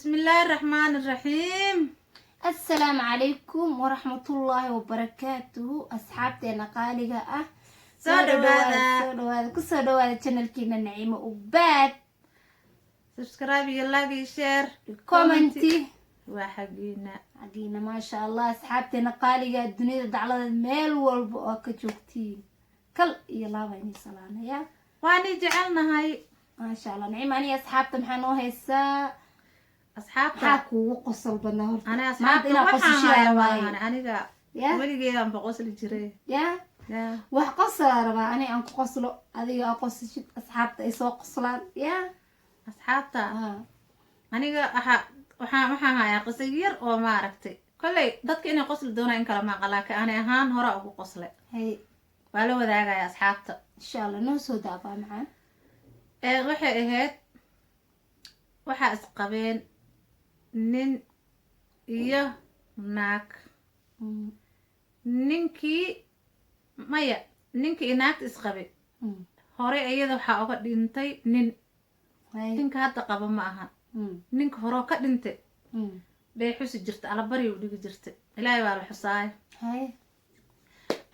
بسم الله الرحمن الرحيم. السلام عليكم ورحمة الله وبركاته أصحابتنا قالقة كسو دوادا channel كينا نعيمة وباد سبسكرايب يلاقي شير كومنتي وحقينا ما شاء الله أصحابتنا قالقة الدنيا دعلا الميل والبؤك جوكتين كل يلا بيني صلانا يا واني جعلنا هاي ما شاء الله نعيمة أني أصحابتنا محانو هيسا أصحابتا حاكو وقصل بنا أنا أصحابتا أنا ولي جيدا بقصل جري يا wax qosla rabaa ani aan ku qoslo adiga aan qosashid asxaabta ay soo qoslaan yaa asxaabta aniga waxaan hayaa qisa yar oo maaragtay kolley dadka inay qosli doonaan in kala maaqa laakiin ani ahaan hore ugu qosle waa la wadaagaya asxaabta insha allah noo soo daabaa macaan waxay ahayd waxaa isqabeen nin iyo naag ninkii naagta isqabay hore iyada waxaa uga dhintay ninka hadda qaba ma aha ninka hore ka dhintay bay xusi jirta alabariya u dhigi jirtay ilaahay baa la xusaay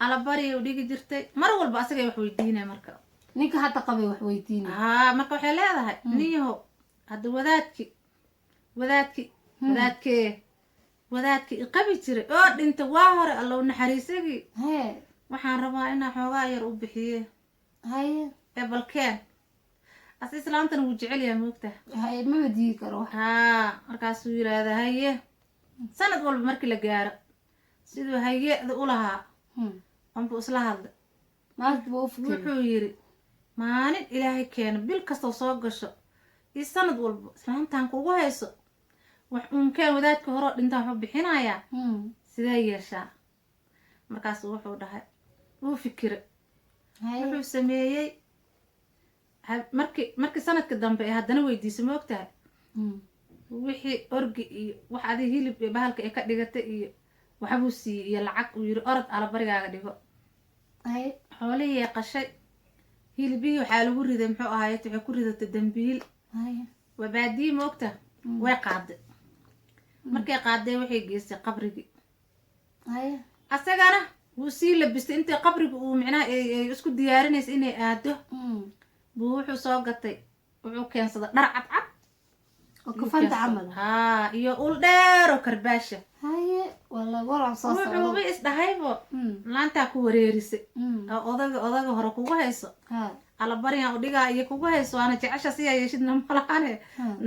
alabariya u dhigi jirtay mar walba asagay wax weydiinay marka ninka hadda qabay wax weydiinay marka waxay leedahay ninyaho hadda wadaadkii iqabi jiray oo dhintay waa hore allow naxariisagii waxaan rabaa inaa xoogaa yar u bixiye balkeen as islaamtana wuu jecel yahay moogta ma wadiyi karo markaasuu yiraahda haye sanad walba markii la gaaro siduu hayeeda u lahaa anbuu isla hadlay wuxuu yiri maalin ilaahay keeno bil kastoo soo gasho iyo sanad walba islaamtaan kugu hayso wax unkeen wadaadka horeo dhintaan waxu bixinayaa sidee yeeshaa markaasuu wuxuu dhahay wuu fikira wuxuu sameeyey markii sanadka dambe ee haddana weydiisa ma ogtahay wixii orgi iyo wax adi hilib iyo bahalka ay ka dhigatay iyo waxbuu siiyey iyo lacag uu yiri orod alabarigaaga dhigo xoolihii qashay hilibihii waxaa lagu riday muxuu ahaayt waxay ku ridatay dambiil waa baadiyi ma ogtaha way qaaday markay qaaday waxay geystay qabrigii asagana wuu sii labistay intay qabriga uu micnaha ay isku diyaarinaysa inay aado buu wuxuu soo gatay wuxuu keensaday dhar cadcad oo kafanta camal iyo ul dheero karbaasha wuxuuba isdhahaybo laantaa ku wareerisay oo odaga hore kugu hayso alabariyan udhigaa iyo kugu hayso waana jecesha siyaa yeeshidna malahane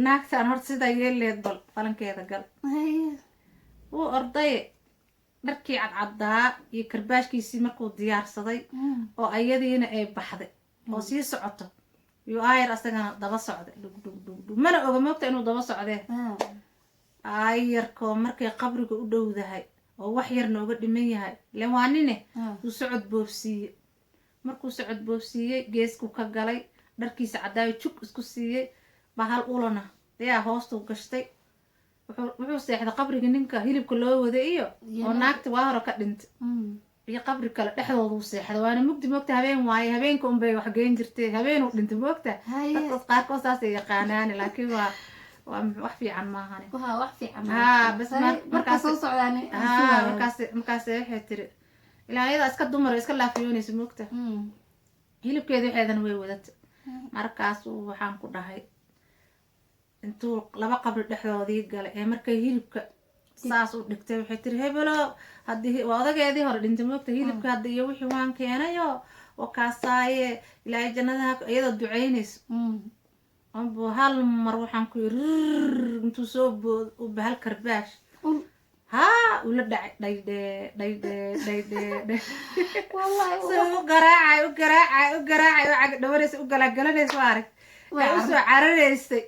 naagtaan horta sidaa yeeleed bal falankeeda gal wuu ordaye dharkii cadcaddaa iyo karbaashkiisii markuu diyaarsaday oo ayadiina ay baxday oo sii socoto yuu aayar asagana daba socday dhugdhugdhugdhug mana oga moogta inuu daba socdee aayarkoo markay qabriga u dhowdahay oo wax yarna uga dhiman yahay ilen waa nine wuu socod boobsiiye markuu socod boobsiiyey geesku ka galay dharkiisa caddaayo jug isku siiyey bahal ulana ayaa hoostuu gashtay wuxuu seexday qabriga ninka hilibka loo waday iyo oo naagta waa hore ka dhintay iyo qabri kale dhexdooduu seexday waana mugdi moogta habeen waaye habeenka unbay wax geen jirtay habeenuu dhintay moogta dadkaas qaarkood saasay yaqaanaani laakiin waa wax fiican maahane markaas waxay tiri ilaa ayadaa iska dumaro iska laafiyoonaysa moogta hilibkeeda waxeedana way wadata markaasuu waxaan ku dhahay intuu laba qabri dhexdoodii galay ee markay hilibka saas u dhigtay waxay tiri hebelo haddii waa odageedii hore dhintay moogta hilibka hadda iyo wixii waan keenayo oo kaasaaye ilaahay jannadaha iyadoo ducaynayso anbu hal mar waxaan ku yiri intuu soo bood u bahal karbaash ula dhacay dhaydhe u garaacay oo cagdhawanaysa u galagalanaysa arag u soo cararaysay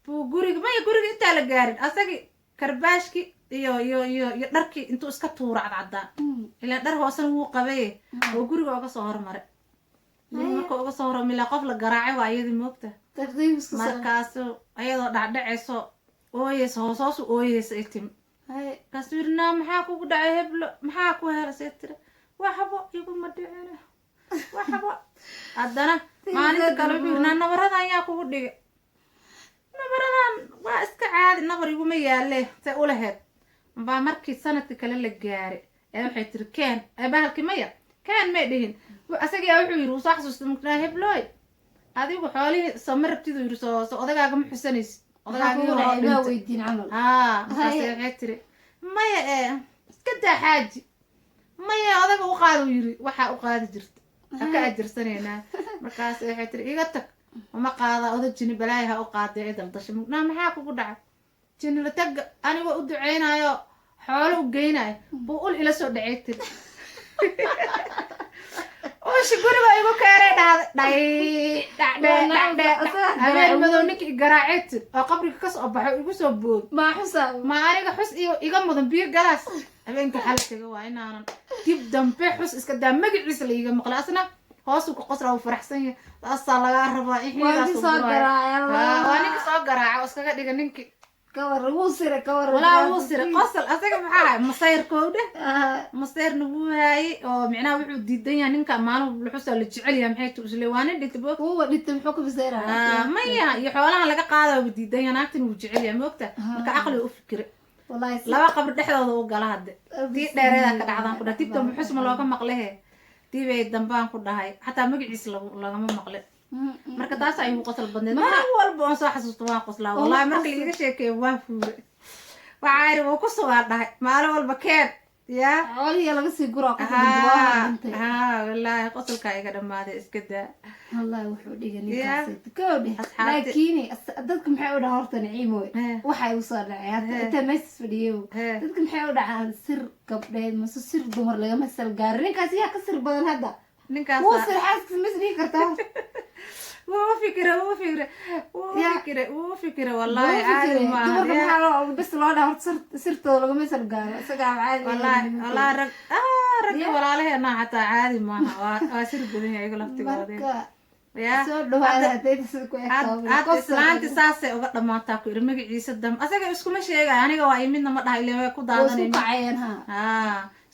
buu guriga intaa la gaarin asagii karbaashki iyo dharkii intuu iska tuura cadcaddaa ilaa dhar hoosena wuu qabaye oo guriga oga soo hormaray marka uga soo hormila qof la garaacay waa iyadii moogta markaasu ayadoo dhacdhacayso ooyeysa hoosoosu ooyeysa ay timi markaasuu yiri naa maxaa kugu dhacay heblo maxaa ku helasay tira waxbo iguma dhicina waxbo haddana maalinta kale wuxuu yiri naa nabaradan yaa kugu dhigay nabaradan waa iska caadi nabar iguma yaale say u laheyd baa markii sanadkii kale la gaaray ee waxay tiri keen bahalkii maya keen may dhihin asagaa wuxuu yidhi usoo xasuusta muknaa heblooy adigu xoolihii sama rabtid uu yidhi soo odagaaga ma xusanaysid odagaaga weydiin camal markaase waxay tiri maya iska daa xaaji maya odaga u qaada uu yidhi waxaa u qaadi jirta ha ka ajirsanaynaa markaas waxay tiri iga tag uma qaada oda jini balaayo ha u qaadee i daldasha muknaa maxaa kugu dhacay jini la tagga anigoo u duceynayo xoolo u geynayo buu ul ila soo dhacay tiri ushi guriga igu keenay dhahday habeen madow ninkii garaacay tiri oo qabriga kasoo baxo igu soo bood ma aniga xus iyo iga mudan biyo galaas habeenkii xalkaga waa inaanan dib dambe xus iska daa magaciisa la iga maqla asna hoosuu ka qosla uu faraxsan yahay taasaa lagaa rabaa in xiigaas waa ninka soo garaaca oo iskaga dhiga ninkii walaa wuu sire qosol asaga maxaa masayrkowdhe masayrna wuu haayey oo micnaha wuxuu diidan yahay ninka maalin luxusaa la jecel yahay maxay tu isle waa nin dhinta boog muxuu ka masayraya maya iyo xoolahan laga qaada wuu diidan yahay naagtan wuu jecel yahay moogta marka caqli u fikire laba qabri dhexdooda u gala hadde tii dheereedaa ka dhacdaan ku dhahay tibta muxusma looga maqlehe tiibay dambaan ku dhahay xataa magaciisa lagama maqle marka taas ay ugu qosol badneed mar walba aan soo xasuusto waan qoslaa wallahi marka la iga sheekeeyo waan fuure waxa ay uu ku sugaa dhahay maalin walba keen ya xoolihi laga sii guraa qof wallahi qosolka iga dhamaaday iska daa wallahi wuxuu dhigay ninkaas koodhi laakiin dadku maxay u dhahaan horta naciimo waxay u soo dhacay inta meesha fadhiyo dadku maxay u dhacaan sir gabdheed ma sir dumar laga masal gaar ninkaas yaa ka sir badan hadda ninkaas wuu sir xaaskiis ma sii kartaa wuu fikira wallahi caadi ma aha bas loo dhaho sirtooda lagama masal gaaro isagaa caadi wallahi rag walaalaheena xataa caadi maaha waa sir badan yahay iyaga laftigooda hadda islaanti saasay uga dhamaataa ku iri magaciisa dam asaga iskuma sheegay aniga waa imidna ma dhaha ile way ku daadanayeen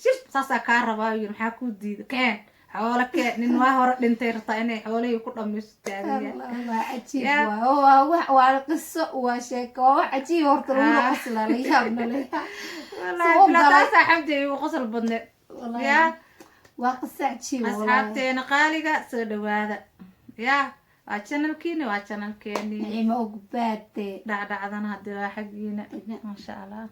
shir saasaa kaa rabaa yiri maxaa kuu diida keen xoolo keen nin waa hore dhintay rabtaa inay xoolihii ku dhamayso taagaya waa qiso waa sheeko waa wax cajiib horta lagu qoslaa la yaabna le taasaa xamdi igu qosol badneed waa qiso cajiib asxaabteena qaaliga soo dhawaada ya waa channelkiini waa channelkeeni Naciimo Ogbaade dhacdhacdana hadii waa xagiina masha Allah